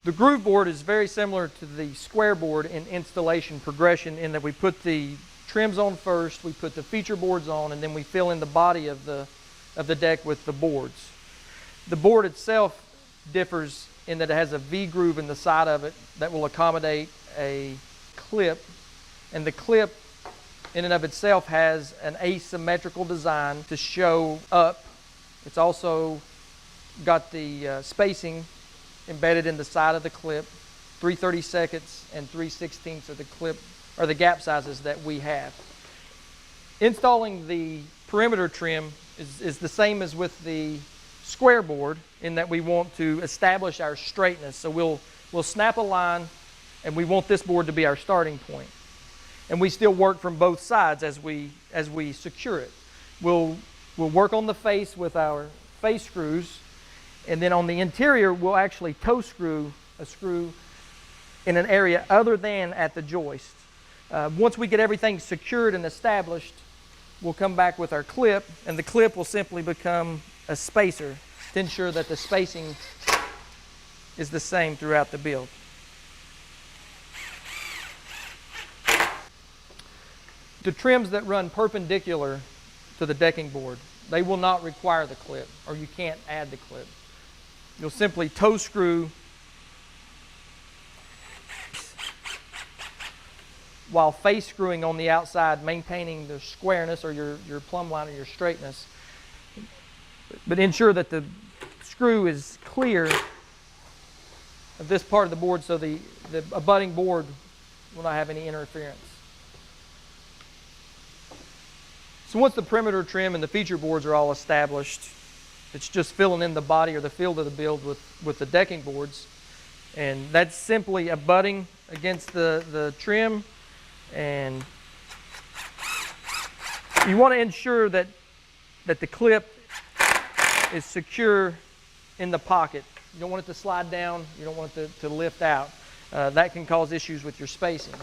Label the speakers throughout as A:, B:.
A: The groove board is very similar to the square board in installation progression in that we put the trims on first, we put the feature boards on, and then we fill in the body of the deck with the boards. The board itself differs in that it has a V-groove in the side of it that will accommodate a clip, and the clip in and of itself has an asymmetrical design to show up. It's also got the spacing embedded in the side of the clip. 3/32 and 3/16 of the clip are the gap sizes that we have. Installing the perimeter trim is the same as with the square board in that we want to establish our straightness. So we'll snap a line, and we want this board to be our starting point. And we still work from both sides as we secure it. We'll work on the face with our face screws, and then on the interior we'll actually toe screw a screw in an area other than at the joist. Once we get everything secured and established, we'll come back with our clip, and the clip will simply become a spacer to ensure that the spacing is the same throughout the build. The trims that run perpendicular to the decking board, they will not require the clip, or you can't add the clip. You'll simply toe screw while face screwing on the outside, maintaining the squareness or your plumb line or your straightness. But ensure that the screw is clear of this part of the board so the abutting board will not have any interference. So once the perimeter trim and the feature boards are all established, it's just filling in the body or the field of the build with the decking boards. And that's simply abutting against the trim, and you want to ensure that the clip is secure in the pocket. You don't want it to slide down, you don't want it to lift out. That can cause issues with your spacing.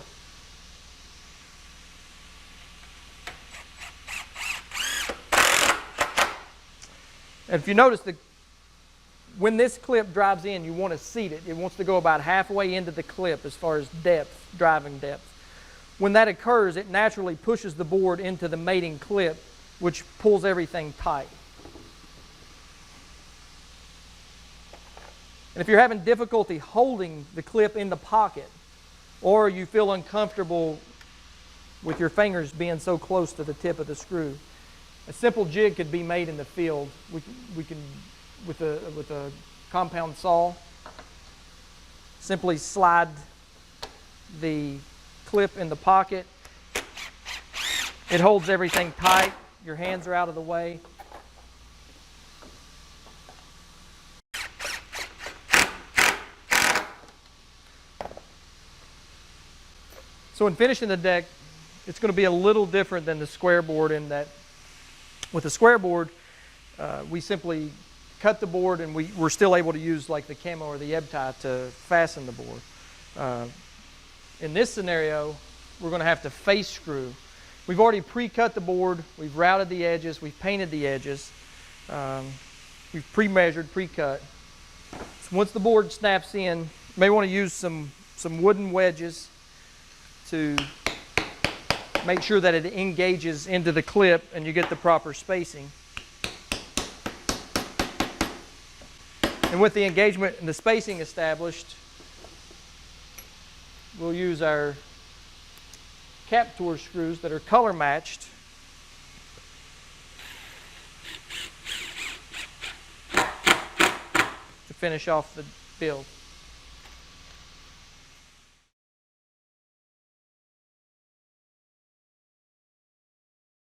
A: And if you notice, when this clip drives in, you want to seat it. It wants to go about halfway into the clip as far as depth, driving depth. When that occurs, it naturally pushes the board into the mating clip, which pulls everything tight. And if you're having difficulty holding the clip in the pocket, or you feel uncomfortable with your fingers being so close to the tip of the screw, a simple jig could be made in the field. We can with a compound saw, simply slide the clip in the pocket. It holds everything tight. Your hands are out of the way. So in finishing the deck, it's going to be a little different than the square board in that with the square board, we simply cut the board, and we're still able to use like the camo or the ebb tie to fasten the board. In this scenario, we're going to have to face screw. We've already pre-cut the board, we've routed the edges, we've painted the edges, we've pre-measured, pre-cut. So once the board snaps in, you may want to use some wooden wedges to make sure that it engages into the clip and you get the proper spacing. And with the engagement and the spacing established, we'll use our cap tour screws that are color matched to finish off the build.